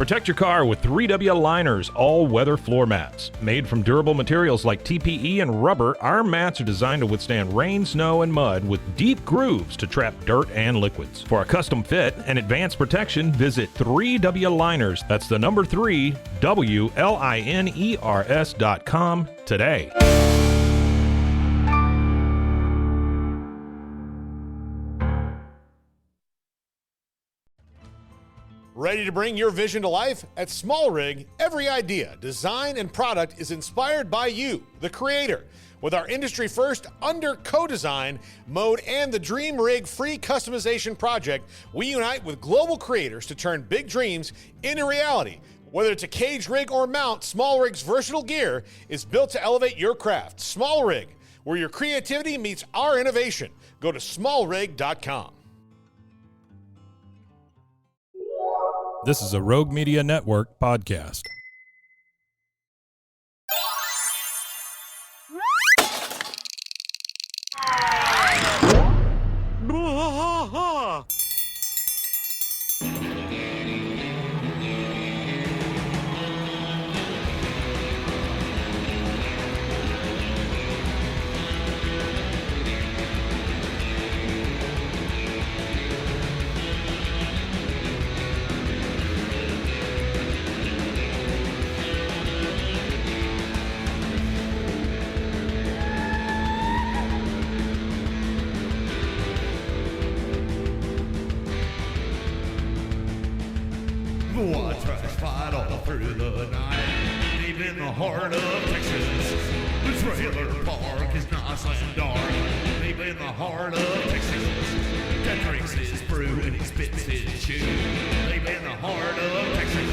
Protect your car with 3W Liners all-weather floor mats. Made from durable materials like TPE and rubber, our mats are designed to withstand rain, snow, and mud with deep grooves to trap dirt and liquids. For a custom fit and advanced protection, visit 3W Liners. That's the number 3, WLINERS.com today. Ready to bring your vision to life? At Small Rig, every idea, design, and product is inspired by you, the creator. With our industry-first under co-design mode and the Dream Rig free customization project, we unite with global creators to turn big dreams into reality. Whether it's a cage rig or mount, Small Rig's versatile gear is built to elevate your craft. Small Rig, where your creativity meets our innovation. Go to smallrig.com. This is a Rogue Media Network podcast. Fight all through the night, deep in the heart of Texas. The trailer park is nice and dark, deep in the heart of Texas. Cat drinks his brew and he spits his chew, deep in the heart of Texas.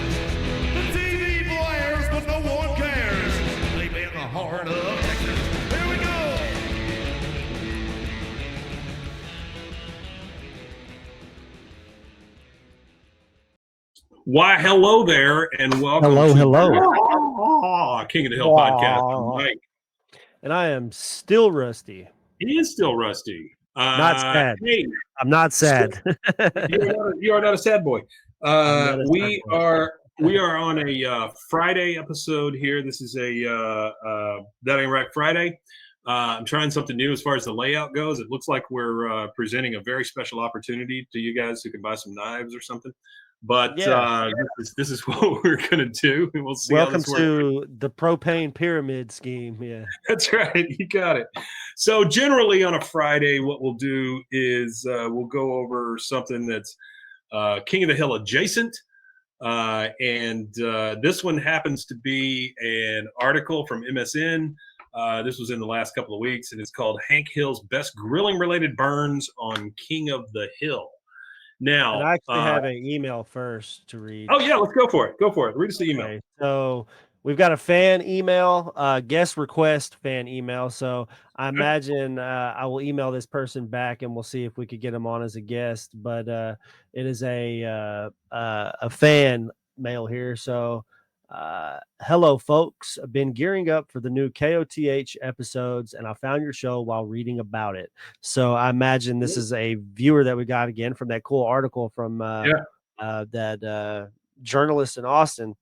The TV blares, but no one cares, deep in the heart of Texas. Here we go. Why, hello there, and welcome hello. King of the Hill podcast. I'm Mike. And I am still rusty. He is still rusty. Not sad. Hey, I'm not sad. you are not a sad boy. We are on a Friday episode here. This is a That Ain't Right Friday. I'm trying something new as far as the layout goes. It looks like we're presenting a very special opportunity to you guys who can buy some knives or something. But yeah. This is what we're going to do. We'll see. Welcome to the propane pyramid scheme. Yeah, that's right. You got it. So generally on a Friday, what we'll do is we'll go over something that's King of the Hill adjacent. And this one happens to be an article from MSN. This was in the last couple of weeks, and it's called Hank Hill's Best Grilling Related Burns on King of the Hill. Now, and I actually have an email first to read. Oh, yeah, let's go for it. Read us the email. Okay, so we've got a fan email, guest request fan email. So I imagine I will email this person back, and we'll see if we could get him on as a guest. But it is a fan mail here. So hello, folks. I've been gearing up for the new KOTH episodes, and I found your show while reading about it. So I imagine this is a viewer that we got again from that cool article from that journalist in Austin.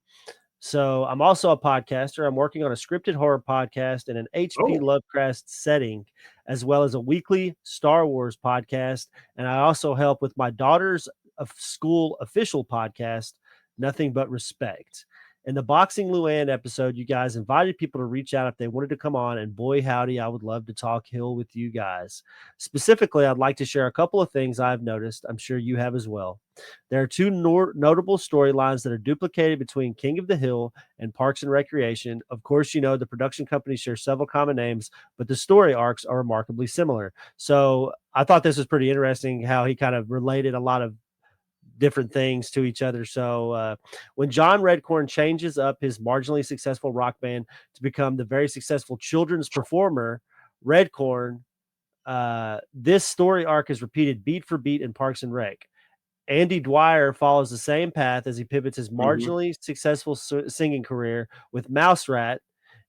So I'm also a podcaster. I'm working on a scripted horror podcast in an H.P. Lovecraft setting, as well as a weekly Star Wars podcast. And I also help with my daughter's school official podcast, Nothing But Respect. In the Boxing Luann episode, you guys invited people to reach out if they wanted to come on, and boy, howdy, I would love to talk Hill with you guys. Specifically, I'd like to share a couple of things I've noticed. I'm sure you have as well. There are two notable storylines that are duplicated between King of the Hill and Parks and Recreation. Of course, you know, the production companies share several common names, but the story arcs are remarkably similar. So I thought this was pretty interesting how he kind of related a lot of different things to each other. So when John Redcorn changes up his marginally successful rock band to become the very successful children's performer, Redcorn, this story arc is repeated beat for beat in Parks and Rec. Andy Dwyer follows the same path as he pivots his marginally successful singing career with Mouse Rat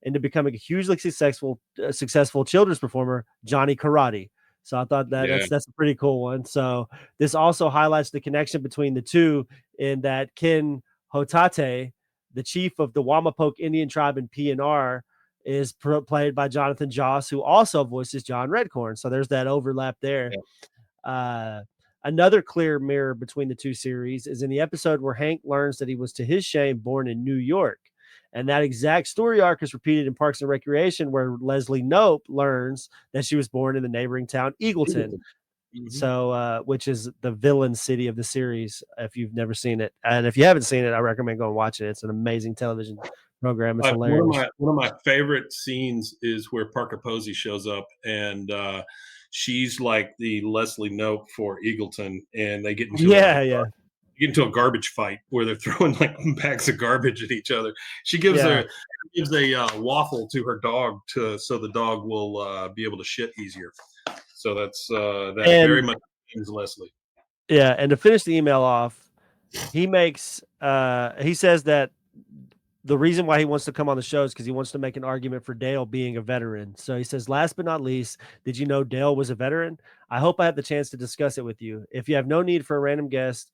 into becoming a hugely successful children's performer, Johnny Karate. So I thought that's a pretty cool one. So this also highlights the connection between the two in that Ken Hotate, the chief of the Wamapoke Indian tribe in PNR, is played by Jonathan Joss, who also voices John Redcorn. So there's that overlap there. Another clear mirror between the two series is in the episode where Hank learns that he was, to his shame, born in New York. And that exact story arc is repeated in Parks and Recreation, where Leslie Knope learns that she was born in the neighboring town, Eagleton. Mm-hmm. So, which is the villain city of the series, if you've never seen it. And if you haven't seen it, I recommend going watch it. It's an amazing television program. It's hilarious. One of my favorite scenes is where Parker Posey shows up, and she's like the Leslie Knope for Eagleton, and they get into a garbage fight where they're throwing like bags of garbage at each other. She gives a waffle to her dog so the dog will be able to shit easier. So that's very much is Leslie. Yeah, and to finish the email off, he makes he says that the reason why he wants to come on the show is because he wants to make an argument for Dale being a veteran. So he says, last but not least, did you know Dale was a veteran? I hope I have the chance to discuss it with you. If you have no need for a random guest.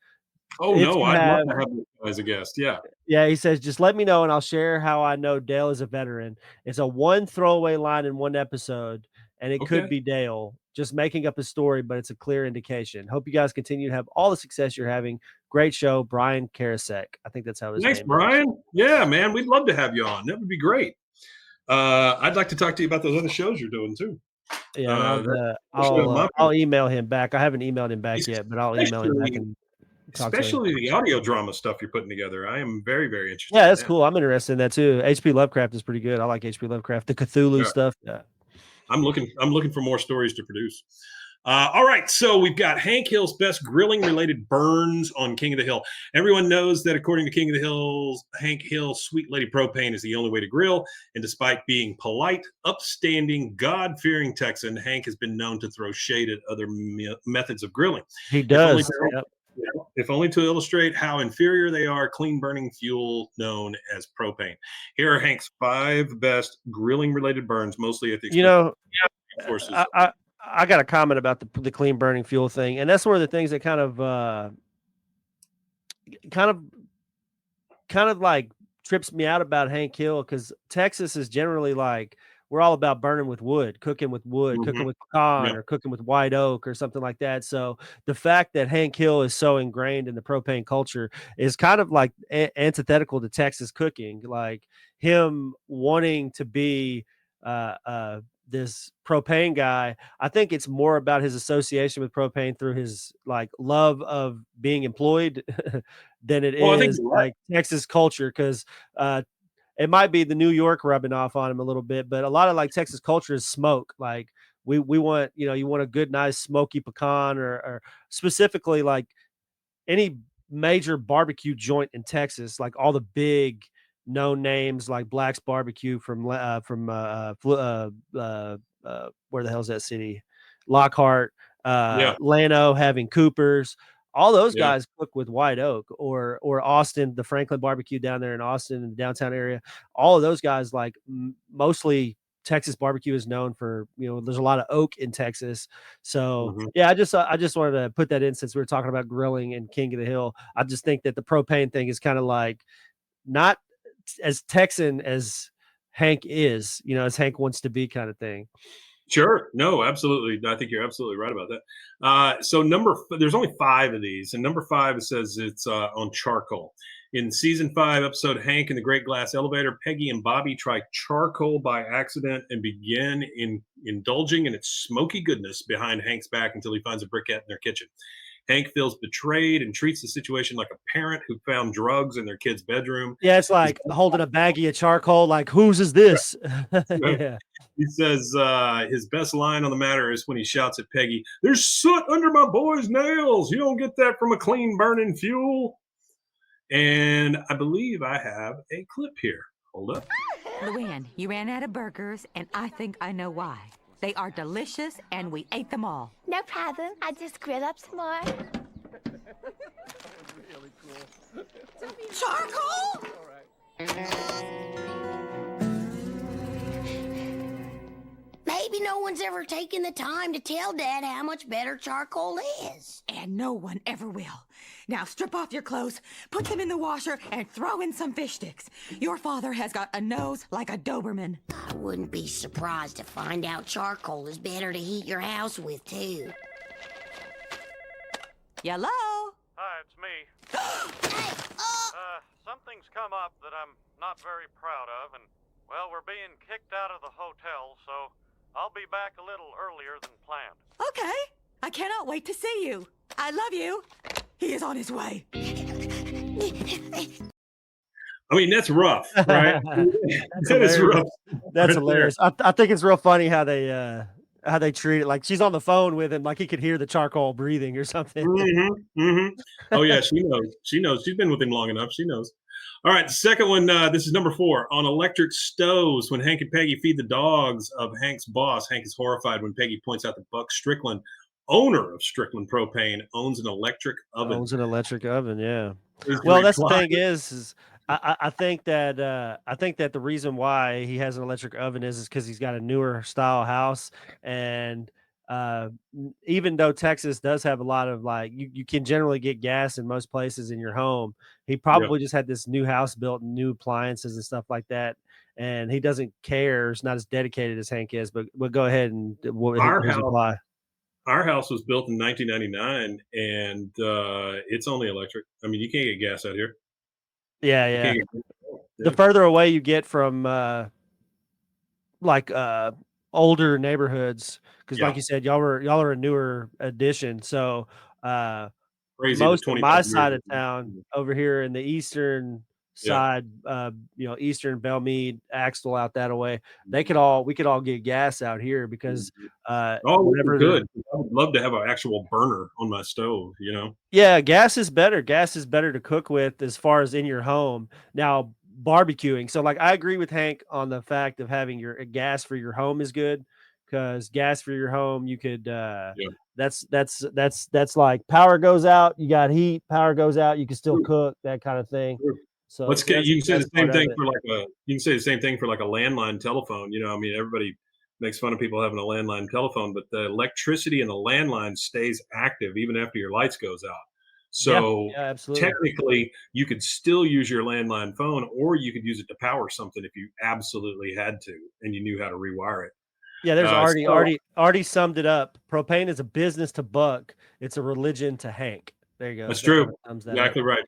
Oh, no, I'd love to have you as a guest. Yeah. Yeah, he says, just let me know and I'll share how I know Dale is a veteran. It's a one throwaway line in one episode, and it could be Dale just making up a story, but it's a clear indication. Hope you guys continue to have all the success you're having. Great show, Brian Karasek. I think that's how his name is. Thanks, Brian. Yeah, man, we'd love to have you on. That would be great. I'd like to talk to you about those other shows you're doing too. Yeah, I'll email him back. I haven't emailed him back yet, but I'll email him back and especially the audio drama stuff you're putting together. I am very, very interested. Yeah, that's cool. I'm interested in that too. H.P. Lovecraft is pretty good. I like H.P. Lovecraft. The Cthulhu stuff. Yeah. I'm looking for more stories to produce. All right, so we've got Hank Hill's best grilling-related burns on King of the Hill. Everyone knows that according to King of the Hills, Hank Hill, Sweet Lady Propane is the only way to grill. And despite being polite, upstanding, God-fearing Texan, Hank has been known to throw shade at other methods of grilling. He does. If only to illustrate how inferior they are, clean-burning fuel known as propane. Here are Hank's 5 best grilling-related burns, mostly at the expense of I got a comment about the clean burning fuel thing, and that's one of the things that kind of like trips me out about Hank Hill, because Texas is generally like, we're all about burning with wood, cooking with pecan or cooking with white oak or something like that. So the fact that Hank Hill is so ingrained in the propane culture is kind of like antithetical to Texas cooking, like him wanting to be this propane guy. I think it's more about his association with propane through his like love of being employed than it is like Texas culture. Cause it might be the New York rubbing off on him a little bit, but a lot of like Texas culture is smoke. Like we want, you want a good, nice smoky pecan or specifically like any major barbecue joint in Texas, like all the big known names like Black's Barbecue from where the hell's that city? Lockhart, Llano, having Cooper's, all those guys cook with white oak, or Austin, the Franklin Barbecue down there in Austin in the downtown area. All of those guys, like mostly Texas barbecue is known for, there's a lot of oak in Texas. So I just wanted to put that in since we were talking about grilling and King of the Hill. I just think that the propane thing is kind of like not as Texan as Hank is, as Hank wants to be, kind of thing. Sure. No, absolutely. I think you're absolutely right about that. So there's only 5 of these, and number 5, it says it's on charcoal. In season 5, episode Hank in the Great Glass Elevator, Peggy and Bobby try charcoal by accident and begin indulging in its smoky goodness behind Hank's back until he finds a briquette in their kitchen. Hank feels betrayed and treats the situation like a parent who found drugs in their kid's bedroom. Yeah, it's like holding a baggie of charcoal, like, whose is this? Yeah. He says his best line on the matter is when he shouts at Peggy, "There's soot under my boy's nails. You don't get that from a clean burning fuel." And I believe I have a clip here. Hold up. Luann, you ran out of burgers, and I think I know why. They are delicious, and we ate them all. No problem. I just grilled up some more. Really cool. Charcoal? Maybe no one's ever taken the time to tell Dad how much better charcoal is. And no one ever will. Now strip off your clothes, put them in the washer, and throw in some fish sticks. Your father has got a nose like a Doberman. I wouldn't be surprised to find out charcoal is better to heat your house with, too. Hello? Hi, it's me. Hey, Something's come up that I'm not very proud of, and, well, we're being kicked out of the hotel, so I'll be back a little earlier than planned. Okay. I cannot wait to see you. I love you. He is on his way. I mean, that's rough, right? That's That is hilarious. rough. That's right hilarious. I think it's real funny how they treat it. Like she's on the phone with him, like he could hear the charcoal breathing or something. Oh yeah, she knows. She knows. She's been with him long enough. She knows. All right, the second one. This is number 4 on electric stoves. When Hank and Peggy feed the dogs of Hank's boss, Hank is horrified when Peggy points out that Buck Strickland, owner of Strickland Propane, owns an electric oven. Owns an electric oven, yeah. His Well, that's the reply- thing is I think that the reason why he has an electric oven is because he's got a newer style house, and even though Texas does have a lot of like you can generally get gas in most places in your home, he probably just had this new house built and new appliances and stuff like that, and he doesn't care. It's not as dedicated as Hank is, but we'll go ahead and his reply. Our house was built in 1999, and it's only electric. I mean, you can't get gas out here. Yeah, You yeah. can't get- The further away you get from older neighborhoods, because Yeah. like you said, y'all are a newer addition. So Crazy. the most of 25 my years side of of- town over here in the eastern side, eastern Belmead, Axtell out that way, we could all get gas out here because Oh, whenever the- good. I would love to have an actual burner on my stove. You know. Yeah, gas is better. Gas is better to cook with as far as in your home. Now, barbecuing. So like I agree with Hank on the fact of having your gas for your home is good, because gas for your home, you could that's like power goes out, you got heat, power goes out, you can still cook, that kind of thing. Sure. So Let's get. You can say the that's part same of thing it. for you can say the same thing for like a landline telephone. You know, I mean, everybody makes fun of people having a landline telephone, but the electricity in the landline stays active even after your lights goes out. So yeah, absolutely. technically, you could still use your landline phone, or you could use it to power something if you absolutely had to and you knew how to rewire it. Yeah, there's so- already summed it up. Propane is a business to Buck. It's a religion to Hank. There you go. That's That true. kinda sums that up. Exactly right.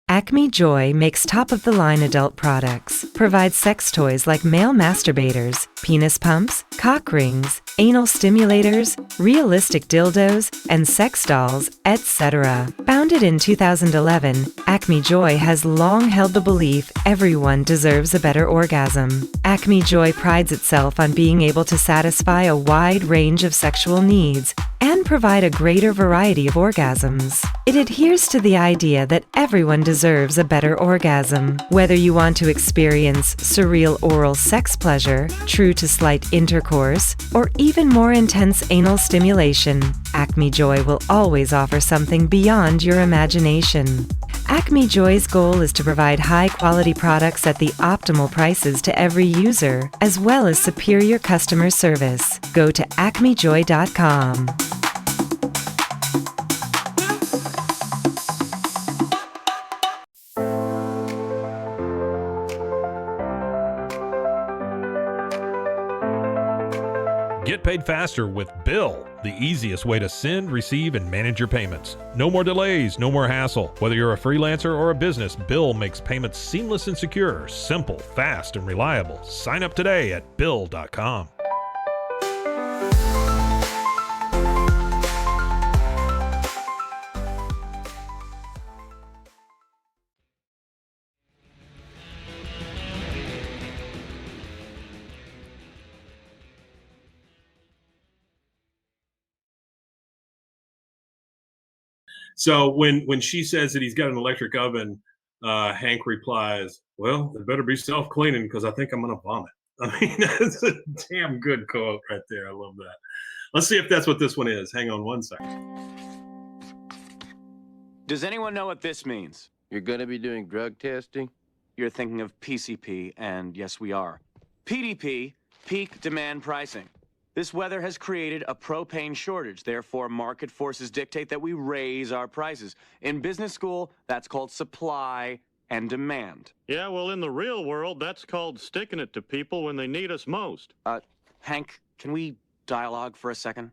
Acme Joy makes top-of-the-line adult products, provides sex toys like male masturbators, penis pumps, cock rings, anal stimulators, realistic dildos, and sex dolls, etc. Founded in 2011, Acme Joy has long held the belief everyone deserves a better orgasm. Acme Joy prides itself on being able to satisfy a wide range of sexual needs and provide a greater variety of orgasms. It adheres to the idea that everyone deserves a better orgasm. Whether you want to experience surreal oral sex pleasure, true to slight intercourse, or even more intense anal stimulation, Acme Joy will always offer something beyond your imagination. Acme Joy's goal is to provide high-quality products at the optimal prices to every user, as well as superior customer service. Go to acmejoy.com. Get paid faster with Bill, the easiest way to send, receive, and manage your payments. No more delays, no more hassle. Whether you're a freelancer or a business, Bill makes payments seamless and secure, simple, fast, and reliable. Sign up today at Bill.com. So when she says that he's got an electric oven, Hank replies, "Well, it better be self-cleaning because I think I'm gonna vomit." I mean, that's a damn good quote right there. I love that. Let's see if that's what this one is. Hang on one second. Does anyone know what this means? You're going to be doing drug testing? You're thinking of PCP, and yes, we are. PDP, peak demand pricing. This weather has created a propane shortage. Therefore, market forces dictate that we raise our prices. In business school, that's called supply and demand. Yeah, well, in the real world, that's called sticking it to people when they need us most. Hank, can we dialogue for a second?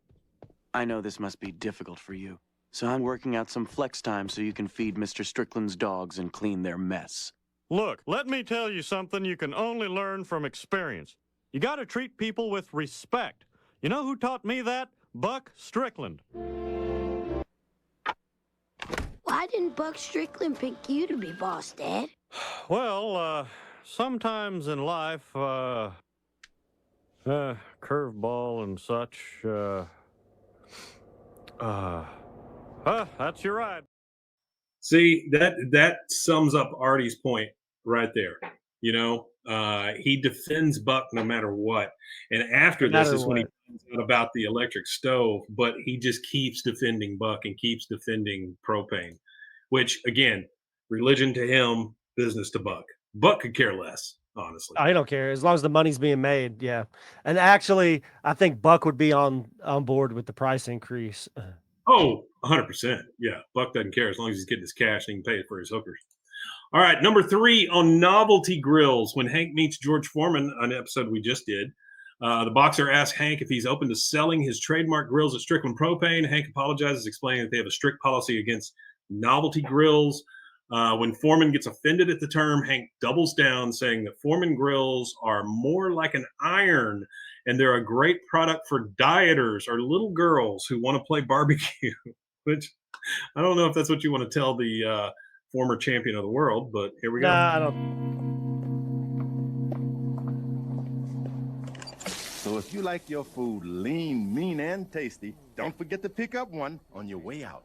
I know this must be difficult for you, so I'm working out some flex time so you can feed Mr. Strickland's dogs and clean their mess. Look, let me tell you something you can only learn from experience. You gotta treat people with respect. You know who taught me that? Buck Strickland. Why didn't Buck Strickland pick you to be boss, Dad? Well, sometimes in life, curveball and such, that's your ride. See, that sums up Artie's point right there. You know, he defends Buck no matter what. And after No this matter is when he what. finds out about the electric stove, but he just keeps defending Buck and keeps defending propane, which again, religion to him, business to Buck. Buck could care less, honestly. I don't care as long as the money's being made. Yeah, and actually, I think Buck would be on board with the price increase. Oh, 100%. Yeah, Buck doesn't care as long as he's getting his cash and he can pay it for his hookers. All right, number 3 on novelty grills. When Hank meets George Foreman, an episode we just did, the boxer asks Hank if he's open to selling his trademark grills at Strickland Propane. Hank apologizes, explaining that they have a strict policy against novelty grills. When Foreman gets offended at the term, Hank doubles down, saying that Foreman grills are more like an iron and they're a great product for dieters or little girls who want to play barbecue, which I don't know if that's what you want to tell the former champion of the world, but here we go. Nah, I don't. So if you like your food lean, mean, and tasty, don't forget to pick up one on your way out.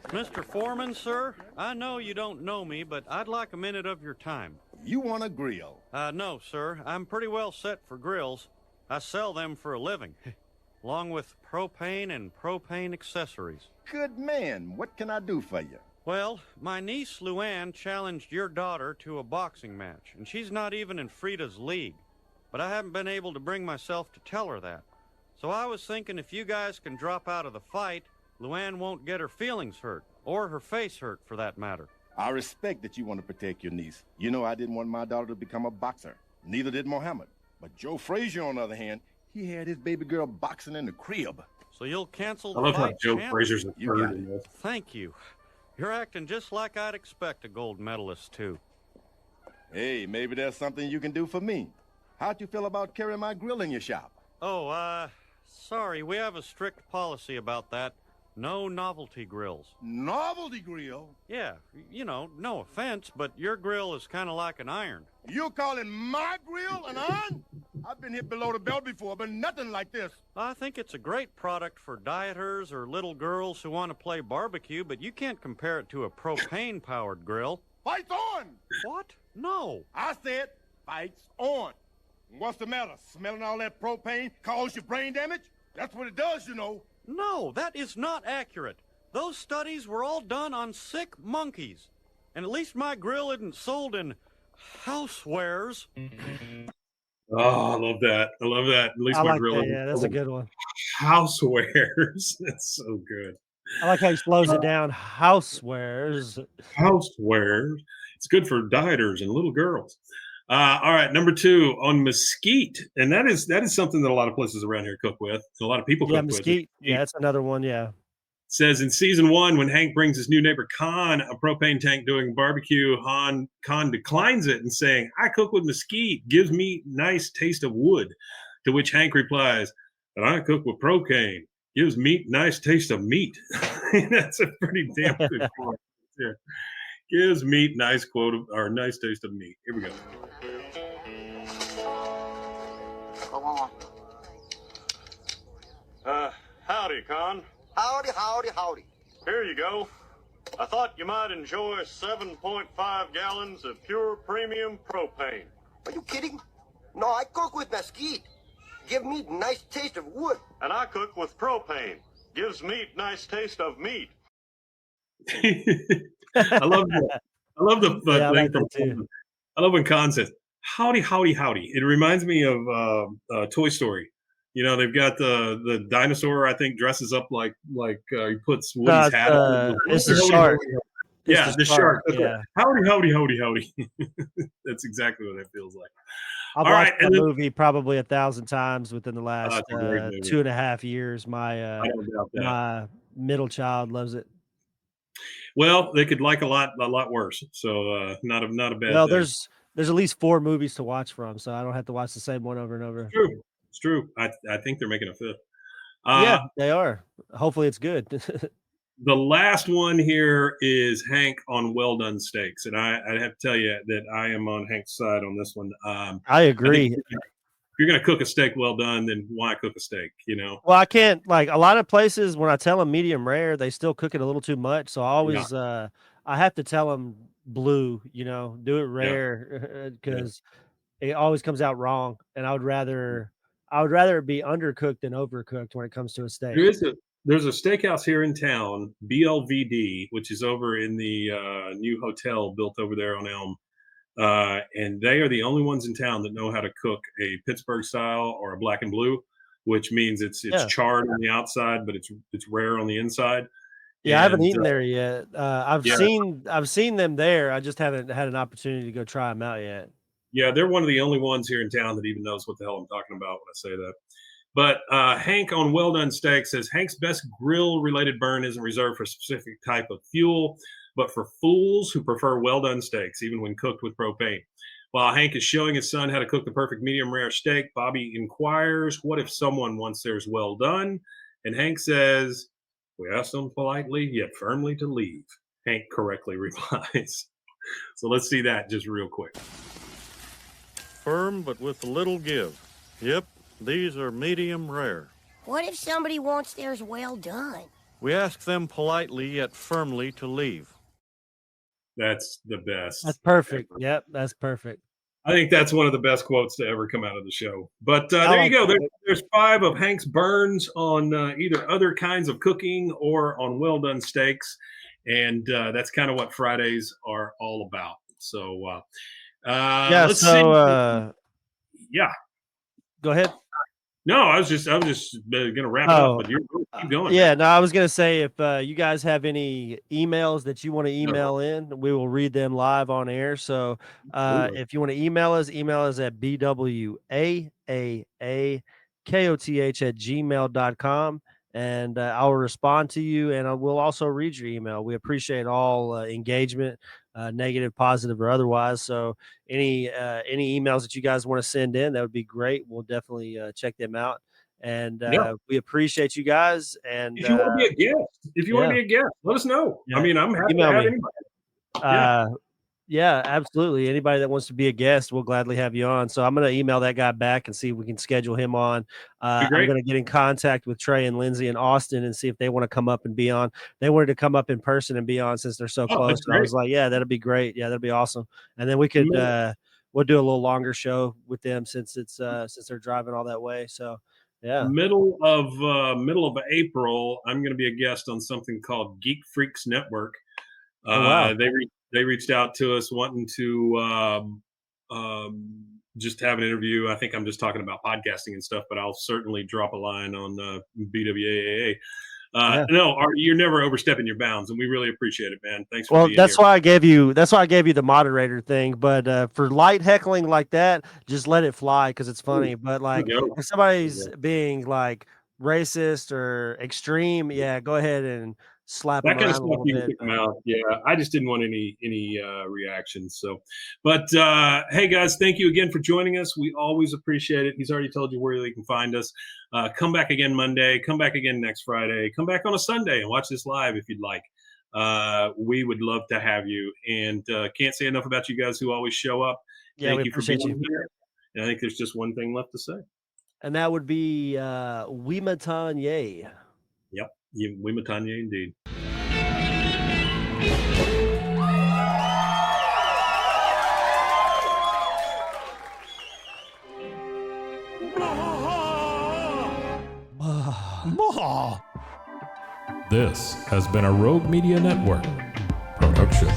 Mr. Foreman, sir, I know you don't know me, but I'd like a minute of your time. You want a grill? No, sir. I'm pretty well set for grills. I sell them for a living, along with propane and propane accessories. Good man. What can I do for you? Well, my niece Luann challenged your daughter to a boxing match, and she's not even in Frida's league. But I haven't been able to bring myself to tell her that. So I was thinking if you guys can drop out of the fight, Luann won't get her feelings hurt, or her face hurt for that matter. I respect that you want to protect your niece. You know I didn't want my daughter to become a boxer. Neither did Mohammed. But Joe Frazier, on the other hand, he had his baby girl boxing in the crib. So you'll cancel I the love how fight, Joe champ? Frazier's a You got third it. in this. Thank you. You're acting just like I'd expect a gold medalist to. Hey, maybe there's something you can do for me. How'd you feel about carrying my grill in your shop? Oh, sorry, we have a strict policy about that. No novelty grills. Novelty grill? Yeah, you know, no offense, but your grill is kind of like an iron. You're calling my grill an iron? I've been hit below the belt before, but nothing like this. I think it's a great product for dieters or little girls who want to play barbecue, but you can't compare it to a propane-powered grill. Fight's on! What? No. I said fight's on. What's the matter? Smelling all that propane cause you brain damage? That's what it does, you know. No, that is not accurate. Those studies were all done on sick monkeys. And at least my grill isn't sold in housewares. Oh, I love that. I love that. At least I my like grill. that. isn't Yeah, that's a good one. Housewares. That's so good. I like how he slows it down. Housewares. Housewares. It's good for dieters and little girls. All right, number 2 on mesquite, and that is something that a lot of places around here cook with. A lot of people Yeah, cook mesquite. with. Yeah, that's another one. Yeah. Says in season 1, when Hank brings his new neighbor Con a propane tank doing barbecue, Con declines it and saying, "I cook with mesquite, gives me nice taste of wood." To which Hank replies, "But I cook with propane, gives meat nice taste of meat." That's a pretty damn good quote there. Gives meat nice nice taste of meat. Here we go. Come on. Howdy, Con. Howdy, howdy, howdy. Here you go. I thought you might enjoy 7.5 gallons of pure premium propane. Are you kidding? No, I cook with mesquite. Give meat nice taste of wood. And I cook with propane. Gives meat nice taste of meat. I love the Yeah, I thing like from. that too. I love when Con says, Howdy, howdy, howdy. It reminds me of Toy Story. You know, they've got the dinosaur, I think, dresses up like he puts Woody's hat on. It's the shark. Yeah, the shark. That's yeah. right. Howdy, howdy, howdy, howdy. That's exactly what that feels like. I've All watched right, that and then- movie probably 1,000 times within the last it's a great movie. 2.5 years. My I don't doubt that. my middle child loves it. Well, they could like a lot worse. So not a bad Well, thing. there's at least 4 movies to watch from, so I don't have to watch the same one over and over. True. It's true. I think they're making a 5th. Yeah, they are. Hopefully, it's good. The last one here is Hank on Well Done Steaks, and I have to tell you that I am on Hank's side on this one. I agree. If you're going to cook a steak well done, then why cook a steak? You know. Well, I can't like a lot of places when I tell them medium rare, they still cook it a little too much. So I always I have to tell them blue. You know, do it rare because it always comes out wrong. And I would rather it be undercooked than overcooked when it comes to a steak. There's a steakhouse here in town, BLVD, which is over in the new hotel built over there on Elm. And they are the only ones in town that know how to cook a Pittsburgh style or a black and blue, which means it's charred on the outside, but it's rare on the inside. Yeah, I haven't eaten there yet. I've seen them there. I just haven't had an opportunity to go try them out yet. Yeah, they're one of the only ones here in town that even knows what the hell I'm talking about when I say that. But Hank on Well Done Steak says Hank's best grill-related burn isn't reserved for a specific type of fuel, but for fools who prefer well-done steaks, even when cooked with propane. While Hank is showing his son how to cook the perfect medium-rare steak, Bobby inquires, what if someone wants theirs well done? And Hank says, we asked them politely, yet firmly to leave. Hank correctly replies. So let's see that just real quick. Firm, but with a little give. Yep, these are medium rare. What if somebody wants theirs well done? We ask them politely yet firmly to leave. That's the best. That's perfect. Yep, that's perfect. I think that's one of the best quotes to ever come out of the show. But there you go. There's 5 of Hank's burns on either other kinds of cooking or on well done steaks. And that's kind of what Fridays are all about. So, let's see. Yeah. Go ahead. No, I was just going to wrap it up, but you're keep going. Yeah, no, I was going to say if you guys have any emails that you want to email in, we will read them live on air. So if you want to email us at bwaakoth@gmail.com. And I will respond to you, and I will also read your email. We appreciate all engagement, negative, positive, or otherwise. So any emails that you guys want to send in, that would be great. We'll definitely check them out. And we appreciate you guys. And if you want to be a guest, let us know. Yeah. I mean, I'm happy to have anybody. Yeah, absolutely. Anybody that wants to be a guest, we'll gladly have you on. So I'm going to email that guy back and see if we can schedule him on. I'm going to get in contact with Trey and Lindsay in Austin and see if they want to come up and be on. They wanted to come up in person and be on since they're so close. And I was like, yeah, that'd be great. Yeah, that'd be awesome. And then we could we'll do a little longer show with them since it's since they're driving all that way. So yeah, middle of April, I'm going to be a guest on something called Geek Freaks Network. Wow. They reached out to us wanting to just have an interview. I think I'm just talking about podcasting and stuff, but I'll certainly drop a line on BWAAA. No, you're never overstepping your bounds, and we really appreciate it, man. Thanks for being that's here. why I gave you the moderator thing. But for light heckling like that, just let it fly because it's funny. But like if somebody's being like racist or extreme, go ahead and slap that kind of stuff. You can kick them out. Yeah, I just didn't want any reactions. So, but hey guys, thank you again for joining us. We always appreciate it. He's already told you where you can find us. Come back again Monday. Come back again next Friday. Come back on a Sunday and watch this live if you'd like. We would love to have you. And can't say enough about you guys who always show up. Yeah, thank we you for appreciate being you. here. And I think there's just one thing left to say. And that would be Wimatanye. Yep. Wimatanye indeed. This has been a Rogue Media Network production.